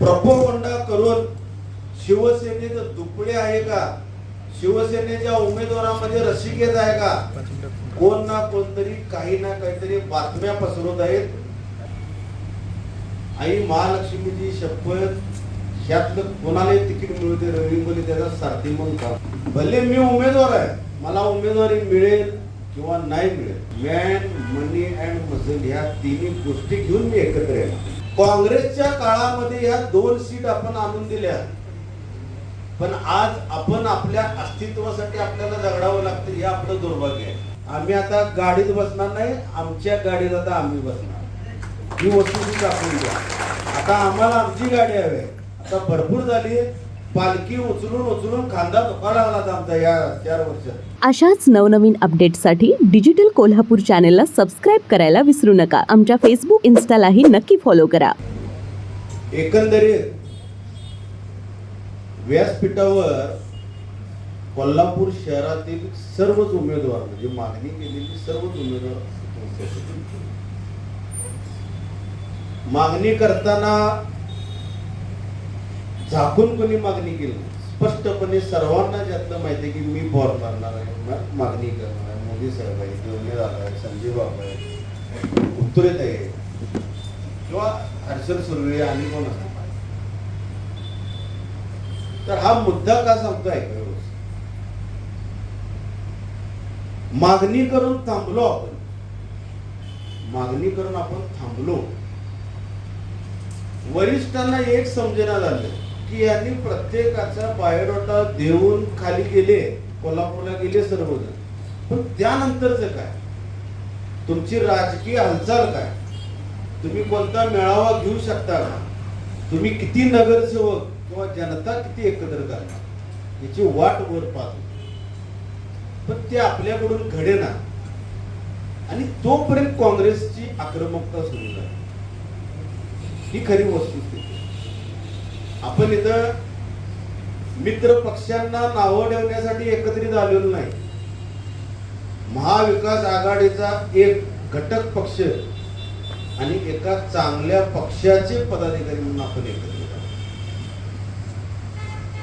Propaganda करून शिवसेनेचं दुपळे आहे का, शिवसेनेच्या उमेदवारामध्ये रसिकेत आहे का, कोण ना कोणतरी काही ना काहीतरी बातम्या पसरवत आहेत. आई महालक्ष्मीची शपथ, ह्यातलं कोणालाही तिकीट मिळते रविंगोली त्याचा सारथी म्हणून का. भले मी उमेदवार आहे, मला उमेदवारी मिळेल किंवा नाही मिळेल, मॅन मनी अँड मसल ह्या तिन्ही गोष्टी घेऊन मी एकत्र येणार. काँग्रेसच्या काळामध्ये ह्या 2 सीट आपण आणून दिल्या, पण आज आपण आपल्या अस्तित्वासाठी आपल्याला झगडावं लागतं. हे आपलं दुर्भाग्य आहे. आम्ही आता गाडीत बसणार नाही, आमच्या गाडीत आता आम्ही बसणार. ही वस्तुस्थिती दाखवून द्या. आता आम्हाला आमची गाडी हवी. आता भरपूर झाली, पालखी उचलून खांदा दुखायला लागला आमचा या 4 वर्षात. अशाच नवनवीन अपडेट्ससाठी डिजिटल कोल्हापूर चॅनेलला सबस्क्राईब करायला विसरू नका. आमच्या फेसबुक, इन्स्टालाही नक्की फॉलो करा. एकंदरीत व्यासपीठावर कोल्हापूर शहरातील सर्वच उमेदवार, म्हणजे मागणी केलेली सर्वच उमेदवार, मागणी करताना झाकून कोणी मागणी केली, स्पष्टपणे सर्वांना ज्यातलं माहिती आहे की मी फॉर्म भरणार आहे, मागणी करणार आहे. मोदी साहेब आहे, देवणे दादा आहे, संजय बाबा आहे, उत्तरेत आहे, किंवा हर्षल सुर्वे आणि कोण असतात. तर हा मुद्दा का सांगतोय, मागणी करून थांबलो आपण, मागणी करून आपण थांबलो. वरिष्ठांना एक समजेना झालं की यांनी प्रत्येकाचा बायोडाटा देऊन खाली गेले, कोल्हापूरला गेले सर्वजण, पण त्यानंतरच काय, तुमची राजकीय हालचाल काय, तुम्ही कोणता मेळावा घेऊ शकता का, तुम्ही किती नगरसेवक किंवा जनता किती एकत्र करणार, याची वाट वर पाहतो. पण ते आपल्याकडून घडेना आणि तोपर्यंत काँग्रेसची आक्रमकता सुरू झाली. ही खरी वस्तुस्थिती. आपण इथं मित्र पक्षांना नावं ठेवण्यासाठी एकत्रित आलेलो नाही. महाविकास आघाडीचा एक घटक पक्ष आणि एका चांगल्या पक्षाचे पदाधिकारी म्हणून आपण एकत्रित आलो.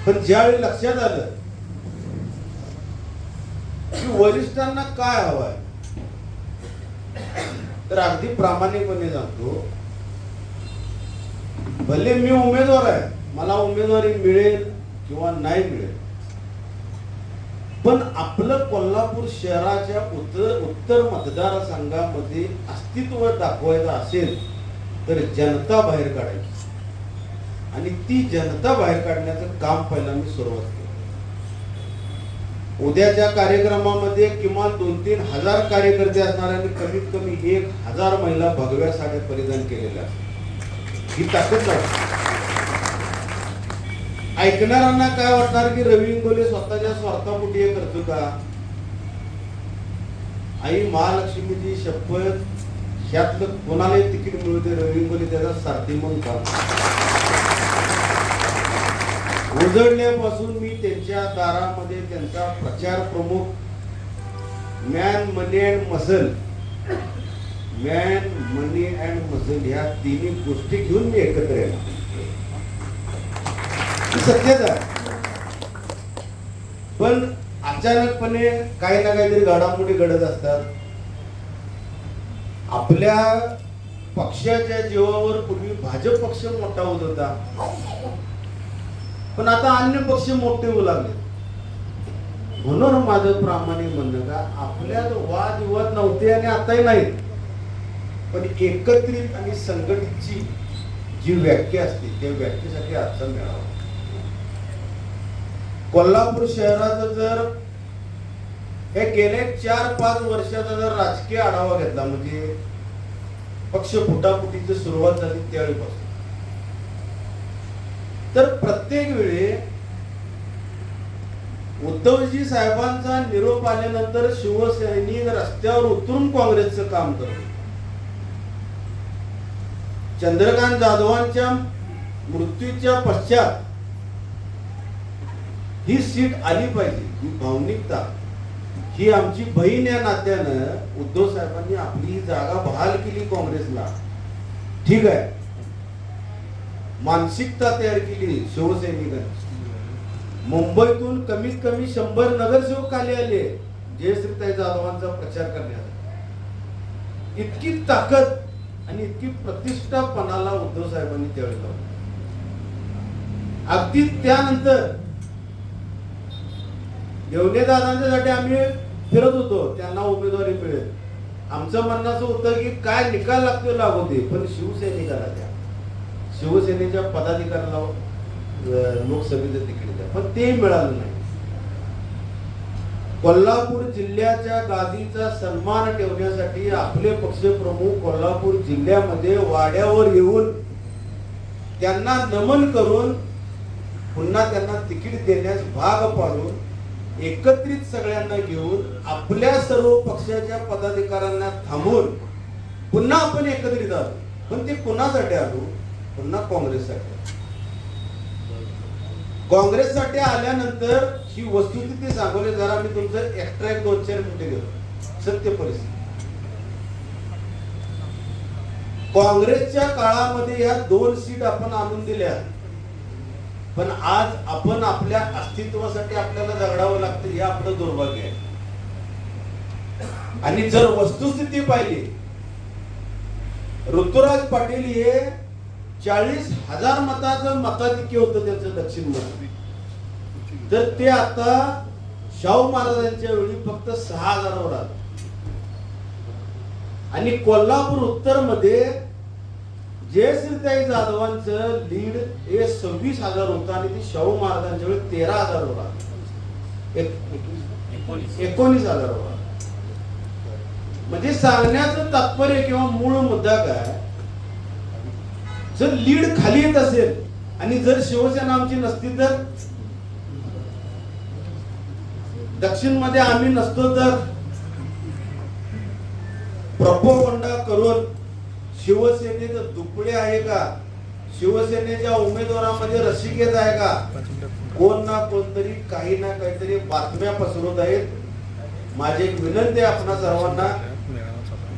पण ज्यावेळी लक्षात आलं की वरिष्ठांना काय हवंय, तर अगदी प्रामाणिकपणे सांगतो, भले मी उमेदवार आहे, मला उमेदवारी मिळेल किंवा नाही मिळेल, पण आपलं कोल्हापूर शहराच्या उत्तर मतदारसंघामध्ये अस्तित्व दाखवायचं असेल तर जनता बाहेर काढायची, आणि ती जनता बाहेर काढण्याचं काम पहिला मी सुरुवात केली. उद्याच्या कार्यक्रमामध्ये किमान 2-3 हजार कार्यकर्ते असणार आणि कमीत कमी 1000 महिला भगव्या साड्या परिधान केलेल्या असतात. ही ताकद आहे. ऐकणाऱ्यांना काय वाटणार की रवी इंगोले स्वतःच्या स्वार्थापोटी हे करतो का. आई महालक्ष्मीची शपथ, ह्यातलं कोणालाही तिकीट मिळते रवी इंगोले त्याचा सारथी म्हणून का. उजळण्यापासून मी त्यांच्या दारामध्ये त्यांचा प्रचार प्रमुख, man money and muscle, man money and muscle ह्या तिन्ही गोष्टी घेऊन मी एकत्र येणार. सत्यता. पण अचानकपणे काही ना काहीतरी घडामोडी घडत असतात. आपल्या पक्षाच्या जीवावर पूर्वी भाजप पक्ष मोठा होत होता, पण आता अन्य पक्ष मोठे होऊ लागले. म्हणून माझं प्रामाणिक म्हणणं का, आपल्यात वादविवाद नव्हते आणि आताही नाहीत, पण एकत्रित आणि संघटितची जी व्याख्या असते त्या व्याख्येसाठी आजचा मेळावा. कोल्हापूर शहराचं जर हे गेल्या 4-5 वर्षाचा जर राजकीय आढावा घेतला, म्हणजे पक्ष फुटाफुटीची सुरुवात झाली त्यावेळीपासून, तर प्रत्येक वेळी उद्धवजी साहेबांचा निरोप आल्यानंतर शिवसैनिक रस्त्यावर उतरून काँग्रेसचं काम करतो. चंद्रकांत जाधवांच्या मृत्यूच्या पश्चात ही सीट आली पाहिजे, ही भावनिकता, ही आमची बहीण या नात्यानं उद्धव साहेबांनी आपली जागा बहाल केली काँग्रेसला. ठीक आहे, मानसिकता तयार केली शिवसैनिकांनी. मुंबईतून कमीत कमी 100 नगरसेवक खाली आले जयश्रीताई जाधवांचा प्रचार करण्यासाठी. इतकी ताकद आणि इतकी प्रतिष्ठा पणाला उद्धव साहेबांनी त्यावेळी लावली. अगदी त्यानंतर देवणे दादांच्यासाठी आम्ही फिरत होतो, त्यांना उमेदवारी मिळेल. आमचं म्हणणं असं होतं की काय निकाल लागतो लागू दे, पण शिवसैनिकाला द्या, शिवसेनेच्या पदाधिकाऱ्याला लोकसभेचं तिकीट द्या. पण ते मिळालं नाही. कोल्हापूर जिल्ह्याच्या गादीचा सन्मान ठेवण्यासाठी आपले पक्षप्रमुख कोल्हापूर जिल्ह्यामध्ये वाड्यावर येऊन त्यांना नमन करून पुन्हा त्यांना तिकीट देण्यास भाग पाडून एकत्रित सगळ्यांना घेऊन आपल्या सर्व पक्षाच्या पदाधिकाऱ्यांना थांबून पुन्हा आपण एकत्रित आलो. पण ते कोणासाठी आलो? पुन्हा काँग्रेससाठी. काँग्रेससाठी आल्यानंतर ही वस्तुस्थिती सांगवली. जरा मी तुमचं एक्स्ट्रा 1-2-4 मिनिटं घेतो. सत्य परिस्थिती काँग्रेसच्या काळामध्ये या 2 सीट आपण आणून दिल्या, पण आज आपण आपल्या अस्तित्वासाठी आपल्याला झगडावं लागतं. हे आपलं दुर्भाग्य आहे. आणि जर वस्तुस्थिती पाहिली, ऋतुराज पाटील हे 40,000 मताचं मताधिक्य होतं त्यांचं दक्षिण मध्ये, तर ते आता शाहू महाराजांच्या वेळी फक्त 6,000 वर आलं. आणि कोल्हापूर उत्तर मध्ये जयश्रीताई जाधवांचं लीड हे 26,000 होतं आणि ती शाहू महाराजांच्या वेळी 13,000 वर आलं. 19,000 वर आलं. म्हणजे सांगण्याचं तात्पर्य किंवा मूळ मुद्दा काय, जर लीड खाली येत असेल आणि जर शिवसेना आमची नसती तर, दक्षिण मध्ये आम्ही नसतो तर, प्रोपोगंडा करून शिवसेनेचं दुपळे आहे का, शिवसेनेच्या उमेदवारांमध्ये रसिकेत आहे का, कोण ना कोणतरी काही ना काहीतरी बातम्या पसरवत आहेत. माझी एक विनंती आहे आपणा सर्वांना,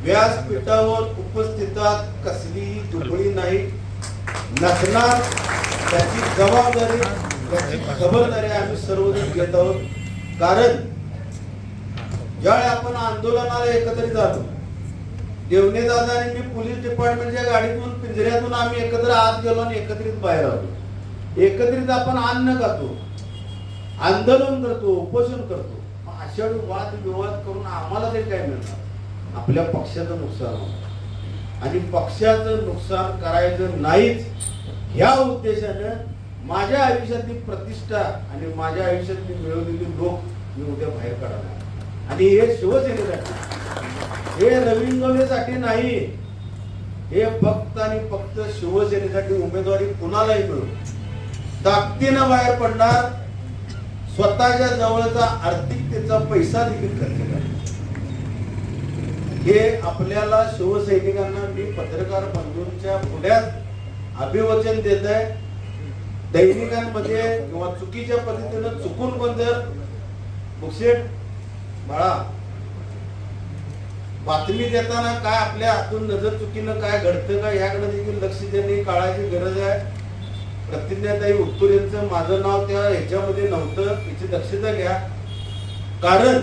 व्यासपीठावर उपस्थितात कसलीही दुबळी नाही नसणार. त्याची जबाबदारी त्याची खबरदारी आम्ही सर्वजण घेत आहोत. कारण ज्यावेळी आपण आंदोलनाला एकत्रित आलो, देवणे दादा आणि मी पोलीस डिपार्टमेंटच्या गाडीतून पिंजऱ्यातून आम्ही एकत्र आत गेलो आणि एकत्रित बाहेर आलो. एकत्रित आपण अन्न खातो, आंदोलन करतो, उपोषण करतो. अशा वाद विवाद करून आम्हाला तरी काय मिळणार? आपल्या पक्षाचं नुकसान होतं. आणि पक्षाचं नुकसान करायचं नाहीच ह्या उद्देशानं माझ्या आयुष्यातली प्रतिष्ठा आणि माझ्या आयुष्यातली मिळवलेली लोक मी उद्या बाहेर काढणार. आणि हे शिवसेनेसाठी, हे रविंद्रसाठी नाही, हे फक्त आणि फक्त शिवसेनेसाठी उमेदवारी कुणालाही मिळू ताकदीनं बाहेर पडणार. स्वतःच्या जवळचा आर्थिकतेचा पैसा देखील खर्च करणार. हे आपल्याला शिवसैनिकांना मी पत्रकार बंधूंच्या पुढ्यात अभिवचन देत आहे. दैनिकांमध्ये किंवा चुकीच्या पद्धतीनं चुकून पण जर मुक्षेट बाळा बातमी देताना काय आपल्या हातून नजर चुकीनं काय घडतं का याकडे देखील लक्ष देणे काळाची गरज आहे. प्रतिज्ञाताई उत्तूर यांचं माझं नाव त्या ह्याच्यामध्ये नव्हतं, याची दक्षता घ्या. कारण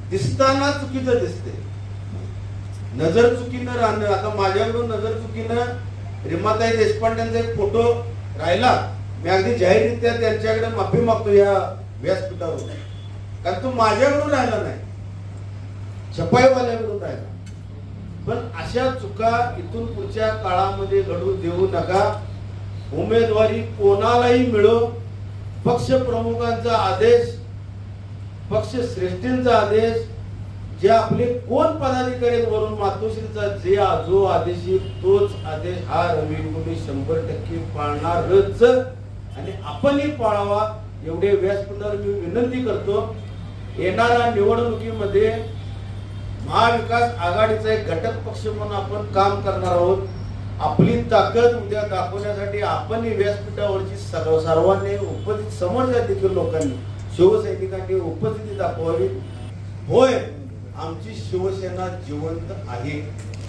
दिसताना चुकीचं दिसते, नजर चुकीनं राहणं. आता माझ्याकडून नजर चुकीनं रिमाताई देशपांड्यांचा एक फोटो राहिला, मी अगदी जाहीररित्या त्यांच्याकडे माफी मागतो या व्यासपीठावर, कारण तो माझ्याकडून राहिला नाही, छपाईवाल्याकडून राहिला. पण अशा चुका इथून पुढच्या काळामध्ये घडू देऊ नका. उमेदवारी कोणालाही मिळो, पक्ष प्रमुखांचा आदेश, पक्ष श्रेष्ठींचा आदेश, जे आपले कोण पदाधिकारी वरून मातोश्रीचा जे जो आदेश येईल तोच आदेश हा रविंद्रने 100% पाळणारच आणि आपणही पाळावा एवढे व्यासपीठावर मी विनंती करतो. येणाऱ्या निवडणुकीमध्ये महाविकास आघाडीचा एक घटक पक्ष म्हणून आपण काम करणार आहोत. आपली ताकद उद्या दाखवण्यासाठी आपण व्यासपीठावरची सर्वांनी उपस्थित समोरच्या देखील लोकांनी शिवसैनिकांनी उपस्थिती दाखवावी. होय, आमची शिवसेना जिवंत आहे,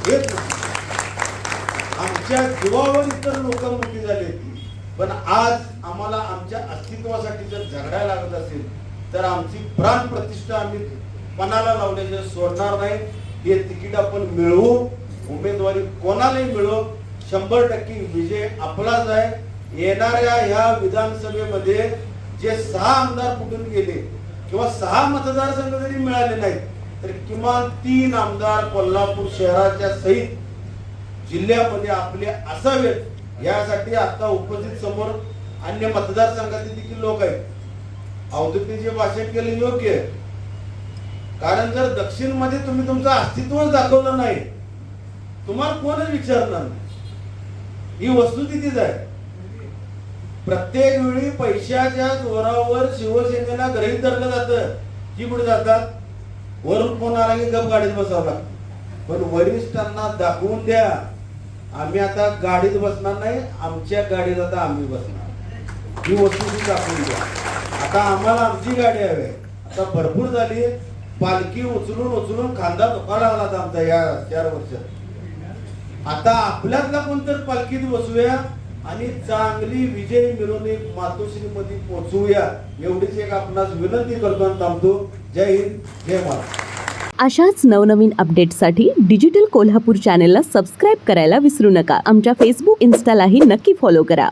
हेच आमच्या जीवावर इतर लोक मोठी झाली. पण आज आम्हाला आमच्या अस्तित्वासाठी जर झगडायला लागत असेल तर आमची प्राण प्रतिष्ठा आम्ही पणाला लावल्याचे सोडणार नाही. हे तिकीट आपण मिळवू, उमेदवारी कोणालाही मिळवू, 100% विजय आपलाच आहे. येणाऱ्या ह्या विधानसभेमध्ये जे 6 आमदार कुठून गेले किंवा 6 मतदारसंघ जरी मिळाले नाहीत तर किमान 3 आमदार कोल्हापूर शहराच्या सहित जिल्ह्यामध्ये आपले असावेत. यासाठी आता उपस्थित समोर अन्य मतदारसंघातील देखील लोक आहेत. अवधूतने जे भाषण केले योग्य आहे, कारण जर दक्षिण मध्ये तुम्ही तुमचं अस्तित्वच दाखवलं नाही तुम्हाला कोणच विचारणार नाही. ही वस्तुस्थितीच आहे. प्रत्येक वेळी पैशाच्या जोरावर शिवसेनेला गृहीत धरलं जातं की कुठे जातात, वरून फोन आला की गप गाडीत बसावं लागतं. पण वरिष्ठांना दाखवून द्या आम्ही आता गाडीत बसणार नाही, आमच्या गाडीत आता आम्ही बसणार. ही वस्तुस्थिती दाखवून द्या. आता आम्हाला आमची गाडी हवी. आता भरपूर झाली, पालखी उचलून खांदा दुखायला लागला आता आमचा या 4 वर्षात. आता आपल्यातला कोणतर पालखीत बसूया आणि चांगली विजय मिरवणूक मातोश्री मध्ये पोहोचवूया, एवढीच एक आपणास विनंती करतो आणि थांबतो. जय हिंद, जय महाराष्ट्र. अशाच नवनवीन अपडेट्ससाठी डिजिटल कोल्हापूर चॅनेलला सबस्क्राईब करायला विसरू नका. आमच्या फेसबुक, इन्स्टालाही नक्की फॉलो करा.